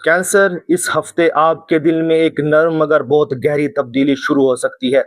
Cancer, इस हफ्ते आपके दिल में एक नर्म मगर बहुत गहरी तब्दीली शुरू हो सकती है।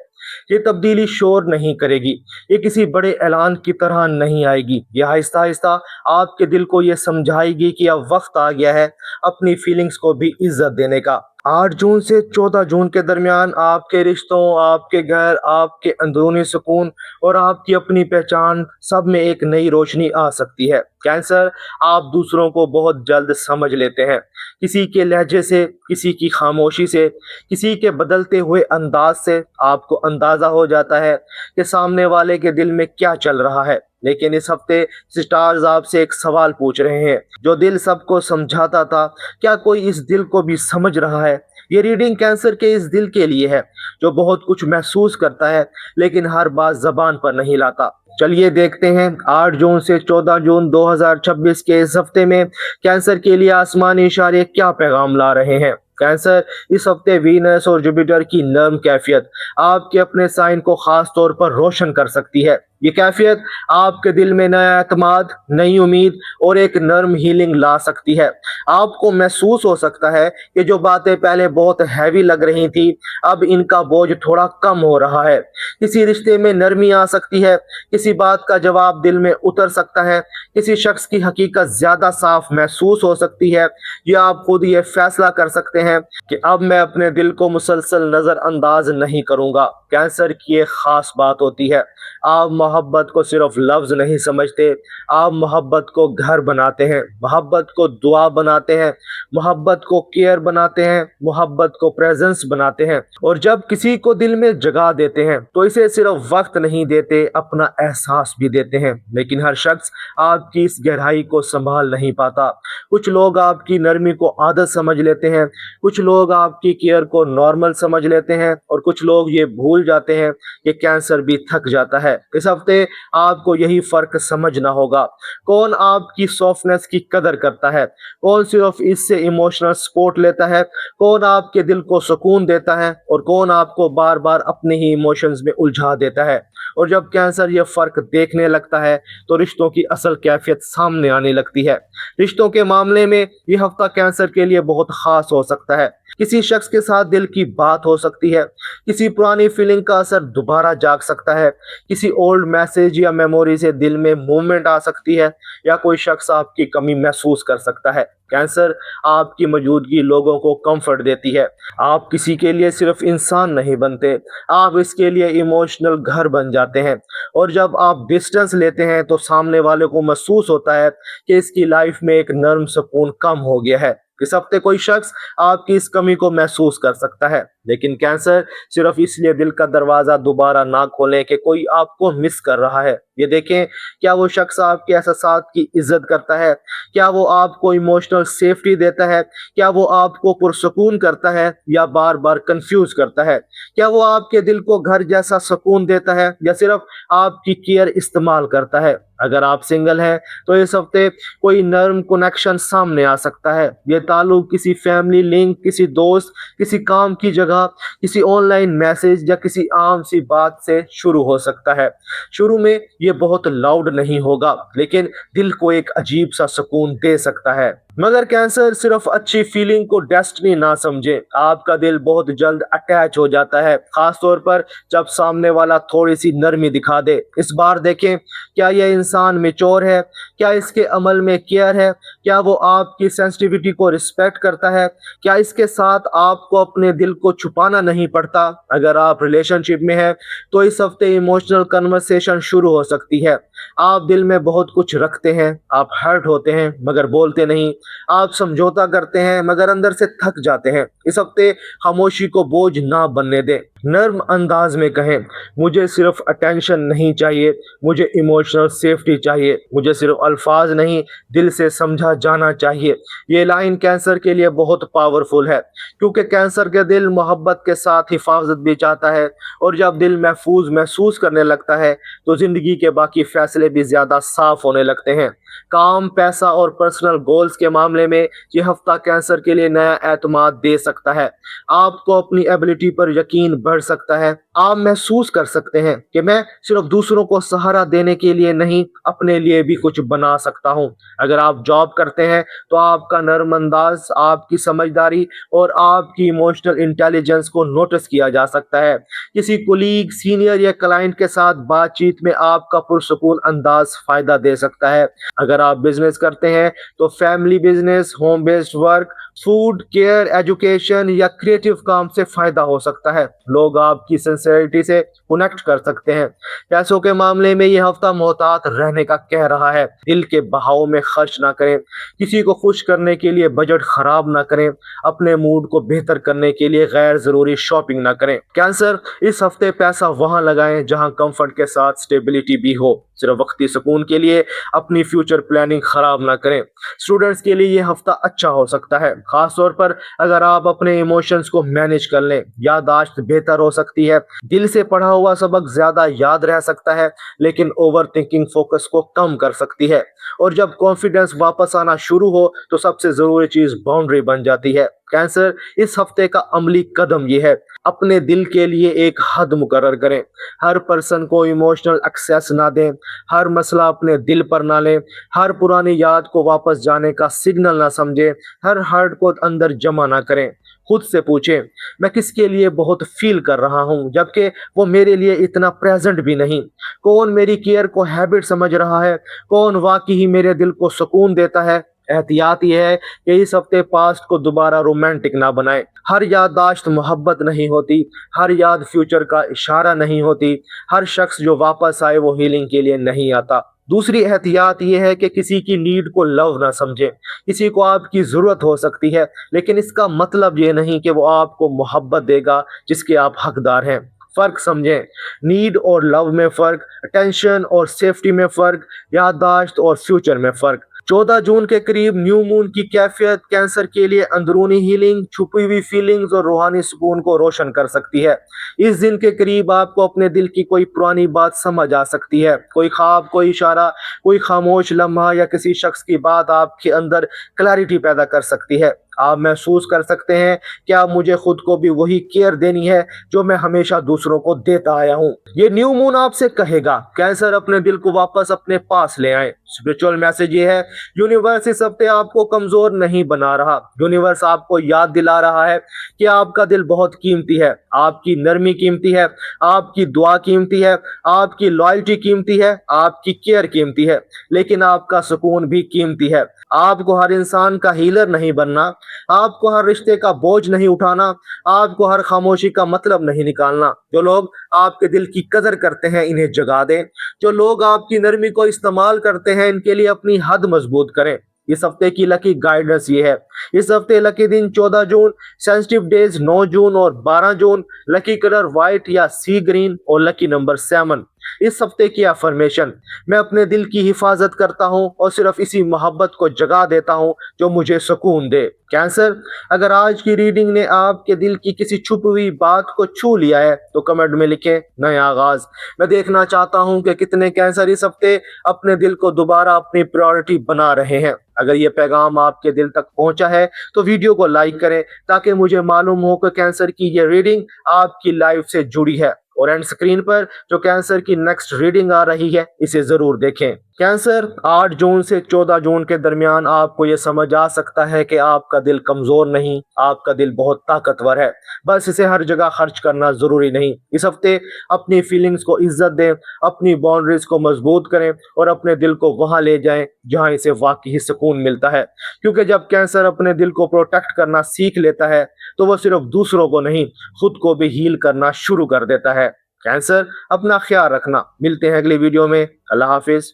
ये तब्दीली शोर नहीं करेगी, ये किसी बड़े ऐलान की तरह नहीं आएगी। ये आहिस्ता आहिस्ता आपके दिल को ये समझाएगी कि अब वक्त आ गया है अपनी फीलिंग्स को भी इज्जत देने का। 8 जून से 14 जून के दरमियान आपके रिश्तों, आपके घर, आपके अंदरूनी सुकून और आपकी अपनी पहचान सब में एक नई रोशनी आ सकती है। कैंसर, आप दूसरों को बहुत जल्द समझ लेते हैं। किसी के लहजे से, किसी की खामोशी से, किसी के बदलते हुए अंदाज से आपको अंदाजा हो जाता है कि सामने वाले के दिल में क्या चल रहा है। लेकिन इस हफ्ते स्टार्स आपसे एक सवाल पूछ रहे हैं। जो दिल सबको समझाता था, क्या कोई इस दिल को भी समझ रहा है? ये रीडिंग कैंसर के इस दिल के लिए है जो बहुत कुछ महसूस करता है लेकिन हर बात जबान पर नहीं लाता। चलिए देखते हैं 8 जून से 14 जून 2026 के इस हफ्ते में कैंसर के लिए आसमानी इशारे क्या पैगाम ला रहे हैं। कैंसर, इस हफ्ते वीनस और जुपिटर की नर्म कैफियत आपके अपने साइन को खास तौर पर रोशन कर सकती है। ये कैफियत आपके दिल में नया एतमाद, नई उम्मीद और एक नर्म हीलिंग ला सकती है। आपको महसूस हो सकता है कि जो बातें पहले बहुत हैवी लग रही थी, अब इनका बोझ थोड़ा कम हो रहा है। किसी रिश्ते में नरमी आ सकती है, किसी बात का जवाब दिल में उतर सकता है, किसी शख्स की हकीकत ज्यादा साफ महसूस हो सकती है, या आप खुद ये फैसला कर सकते हैं कि अब मैं अपने दिल को मुसलसल नजरअंदाज नहीं करूंगा। कैंसर की एक खास बात होती है, आप मोहब्बत को सिर्फ लफ्ज नहीं समझते, आप मोहब्बत को घर बनाते हैं, मोहब्बत को दुआ बनाते हैं, मोहब्बत को केयर बनाते हैं, मोहब्बत को प्रेजेंस बनाते हैं। और जब किसी को दिल में जगह देते हैं तो इसे सिर्फ वक्त नहीं देते, अपना एहसास भी देते हैं। लेकिन हर शख्स आपकी इस गहराई को संभाल नहीं पाता। कुछ लोग आपकी नरमी को आदत समझ लेते हैं, कुछ लोग आपकी केयर को नॉर्मल समझ लेते हैं और कुछ लोग ये भूल जाते हैं कि कैंसर भी थक जाता है। इस हफ्ते आपको यही फर्क समझना होगा। कौन आपकी सॉफ्टनेस की कदर करता है, कौन सिर्फ इससे इमोशनल सपोर्ट लेता है, कौन आपके दिल को सुकून देता है और कौन आपको बार बार अपने ही इमोशंस में उलझा देता है। और जब कैंसर ये फर्क देखने लगता है तो रिश्तों की असल कैफियत सामने आने लगती है। रिश्तों के मामले में ये हफ्ता कैंसर के लिए बहुत खास हो सकता है। किसी शख्स के साथ दिल की बात हो सकती है, किसी पुरानी फीलिंग का असर दोबारा जाग सकता है, किसी ओल्ड मैसेज या मेमोरी से दिल में मूवमेंट आ सकती है, या कोई शख्स आपकी कमी महसूस कर सकता है। कैंसर, आपकी मौजूदगी लोगों को कंफर्ट देती है। आप किसी के लिए सिर्फ इंसान नहीं बनते, आप इसके लिए इमोशनल घर बन जाते हैं। और जब आप डिस्टेंस लेते हैं तो सामने वाले को महसूस होता है कि इसकी लाइफ में एक नर्म सुकून कम हो गया है। इस हफ्ते कोई शख्स आपकी इस कमी को महसूस कर सकता है, लेकिन कैंसर सिर्फ इसलिए दिल का दरवाजा दोबारा ना खोलें कि कोई आपको मिस कर रहा है। ये देखें, क्या वो शख्स आपके एहसास की इज्जत करता है, क्या वो आपको इमोशनल सेफ्टी देता है, क्या वो आपको पुरसुकून करता है या बार बार कंफ्यूज करता है, क्या वो आपके दिल को घर जैसा सुकून देता है या सिर्फ आपकी केयर इस्तेमाल करता है। अगर आप सिंगल हैं तो इस हफ्ते कोई नर्म कनेक्शन सामने आ सकता है। ये ताल्लुक किसी फैमिली लिंक, किसी दोस्त, किसी काम की जगह, किसी ऑनलाइन मैसेज या किसी आम सी बात से शुरू हो सकता है। शुरू में ये बहुत लाउड नहीं होगा लेकिन दिल को एक अजीब सा सुकून दे सकता है। मगर कैंसर, सिर्फ अच्छी फीलिंग को डेस्टिनी ना समझे। आपका दिल बहुत जल्द अटैच हो जाता है, खास तौर पर जब सामने वाला थोड़ी सी नरमी दिखा दे। इस बार देखें, क्या यह इंसान मैच्योर है, क्या इसके अमल में केयर है, क्या वो आपकी सेंसिटिविटी को रिस्पेक्ट करता है, क्या इसके साथ आपको अपने दिल को छुपाना नहीं पड़ता। अगर आप रिलेशनशिप में हैं तो इस हफ्ते इमोशनल कन्वर्सेशन शुरू हो सकती है। आप दिल में बहुत कुछ रखते हैं, आप हर्ट होते हैं मगर बोलते नहीं, आप समझौता करते हैं मगर अंदर से थक जाते हैं। इस हफ्ते खामोशी को बोझ ना बनने दें, नर्म अंदाज में कहें, मुझे सिर्फ अटेंशन नहीं चाहिए, मुझे इमोशनल सेफ्टी चाहिए, मुझे सिर्फ अल्फाज नहीं दिल से समझा जाना चाहिए। ये लाइन कैंसर के लिए बहुत पावरफुल है क्योंकि कैंसर के दिल मोहब्बत के साथ हिफाजत भी चाहता है, और जब दिल महफूज महसूस करने लगता है तो जिंदगी के बाकी फैसले भी ज्यादा साफ होने लगते हैं। काम, पैसा और पर्सनल गोल्स के मामले में ये हफ्ता कैंसर के लिए नया एतमाद दे सकता है। आपको अपनी एबिलिटी पर यकीन बढ़ सकता है, आप महसूस कर सकते हैं कि मैं सिर्फ दूसरों को सहारा देने के लिए नहीं, अपने लिए भी कुछ बना सकता हूँ। अगर आप जॉब करते हैं तो आपका नर्म अंदाज, आपकी समझदारी और आपकी इमोशनल इंटेलिजेंस को नोटिस किया जा सकता है। किसी कुलीग, सीनियर या क्लाइंट के साथ बातचीत में आपका पुरसुकून अंदाज फायदा दे सकता है। अगर आप बिजनेस करते हैं तो family business, home based work, food, care, education या क्रिएटिव काम से फायदा हो सकता है। लोग आपकी सिंसेरिटी से कनेक्ट कर सकते हैं। पैसों के मामले में ये हफ्ता मोहतात रहने का कह रहा है। दिल के बहाव में खर्च ना करें, किसी को खुश करने के लिए बजट खराब ना करें, अपने मूड को बेहतर करने के लिए गैर जरूरी शॉपिंग ना करें। कैंसर, इस हफ्ते पैसा वहां लगाएं जहां कंफर्ट के साथ स्टेबिलिटी भी हो। सिर्फ वक्ती सुकून के लिए अपनी फ्यूचर प्लानिंग खराब ना करें। स्टूडेंट्स के लिए ये हफ्ता अच्छा हो सकता है, खास तौर पर अगर आप अपने इमोशंस को मैनेज कर लें। याददाश्त बेहतर हो सकती है, दिल से पढ़ा हुआ सबक ज्यादा याद रह सकता है, लेकिन ओवर थिंकिंग फोकस को कम कर सकती है। और जब कॉन्फिडेंस वापस आना शुरू हो तो सबसे जरूरी चीज बाउंड्री बन जाती है। कैंसर, इस हफ्ते का अमली कदम यह है, अपने दिल के लिए एक हद मुकर्रर करें। हर पर्सन को इमोशनल एक्सेस ना दें, हर मसला अपने दिल पर ना लें, हर पुरानी याद को वापस जाने का सिग्नल ना समझें, हर हर्ट को अंदर जमा ना करें। खुद से पूछें, मैं किसके लिए बहुत फील कर रहा हूँ जबकि वो मेरे लिए इतना प्रेजेंट भी नहीं। कौन मेरी केयर को हैबिट समझ रहा है, कौन वाकई ही मेरे दिल को सुकून देता है। एहतियात यह है कि इस हफ्ते पास्ट को दोबारा रोमांटिक ना बनाएं। हर याददाश्त मोहब्बत नहीं होती, हर याद फ्यूचर का इशारा नहीं होती, हर शख्स जो वापस आए वो हीलिंग के लिए नहीं आता। दूसरी एहतियात यह है कि किसी की नीड को लव ना समझें। किसी को आपकी जरूरत हो सकती है, लेकिन इसका मतलब ये नहीं कि वो आपको मोहब्बत देगा जिसके आप हकदार हैं। फर्क समझें, नीड और लव में फर्क, अटेंशन और सेफ्टी में फर्क, याददाश्त और फ्यूचर में फर्क। 14 जून के करीब न्यू मून की कैफियत कैंसर के लिए अंदरूनी हीलिंग, छुपी हुई फीलिंग्स और रूहानी सुकून को रोशन कर सकती है। इस दिन के करीब आपको अपने दिल की कोई पुरानी बात समझ आ सकती है। कोई ख्वाब, कोई इशारा, कोई खामोश लम्हा या किसी शख्स की बात आपके अंदर क्लैरिटी पैदा कर सकती है। आप महसूस कर सकते हैं कि आप मुझे खुद को भी वही केयर देनी है जो मैं हमेशा दूसरों को देता आया हूँ। ये न्यू मून आपसे कहेगा, कैंसर अपने दिल को वापस अपने पास ले आए। स्पिरिचुअल मैसेज ये है, यूनिवर्स इस हफ्ते आपको कमजोर नहीं बना रहा। यूनिवर्स आपको याद दिला रहा है कि आपका दिल बहुत कीमती है, आपकी नरमी कीमती है, आपकी दुआ कीमती है, आपकी लॉयल्टी कीमती है, आपकी केयर कीमती है, लेकिन आपका सुकून भी कीमती है। आपको हर इंसान का हीलर नहीं बनना, आपको हर रिश्ते का बोझ नहीं उठाना, आपको हर खामोशी का मतलब नहीं निकालना। जो लोग आपके दिल की कदर करते हैं इन्हें जगा दें। जो लोग आपकी नरमी को इस्तेमाल करते हैं इनके लिए अपनी हद मजबूत करें। इस हफ्ते की लकी गाइडेंस ये है, इस हफ्ते लकी दिन 14 जून, सेंसिटिव डेज 9 जून और 12 जून, लकी कलर व्हाइट या सी ग्रीन और लकी नंबर 7। इस हफ्ते की अफर्मेशन, मैं अपने दिल की हिफाजत करता हूं और सिर्फ इसी मोहब्बत को जगा देता हूं जो मुझे सुकून दे। कैंसर, अगर आज की रीडिंग ने आपके दिल की किसी छुपी हुई बात को छू लिया है तो कमेंट में लिखें नया आगाज। मैं देखना चाहता हूं कि कितने कैंसर इस हफ्ते अपने दिल को दोबारा अपनी प्रायोरिटी बना रहे हैं। अगर ये पैगाम आपके दिल तक पहुंचा है तो वीडियो को लाइक करें ताकि मुझे मालूम हो कि कैंसर की ये रीडिंग आपकी लाइफ से जुड़ी है। और एंड स्क्रीन पर जो कैंसर की नेक्स्ट रीडिंग आ रही है इसे जरूर देखें। कैंसर, 8 जून से 14 जून के दरमियान आपको यह समझ आ सकता है कि आपका दिल कमजोर नहीं, आपका दिल बहुत ताकतवर है, बस इसे हर जगह खर्च करना जरूरी नहीं। इस हफ्ते अपनी फीलिंग्स को इज्जत दें, अपनी बाउंड्रीज को मजबूत करें और अपने दिल को वहां ले जाएं जहां इसे वाकई सुकून मिलता है। क्योंकि जब कैंसर अपने दिल को प्रोटेक्ट करना सीख लेता है तो वह सिर्फ दूसरों को नहीं, खुद को भी हील करना शुरू कर देता है। कैंसर, अपना ख्याल रखना। मिलते हैं अगली वीडियो में। अल्लाह हाफिज।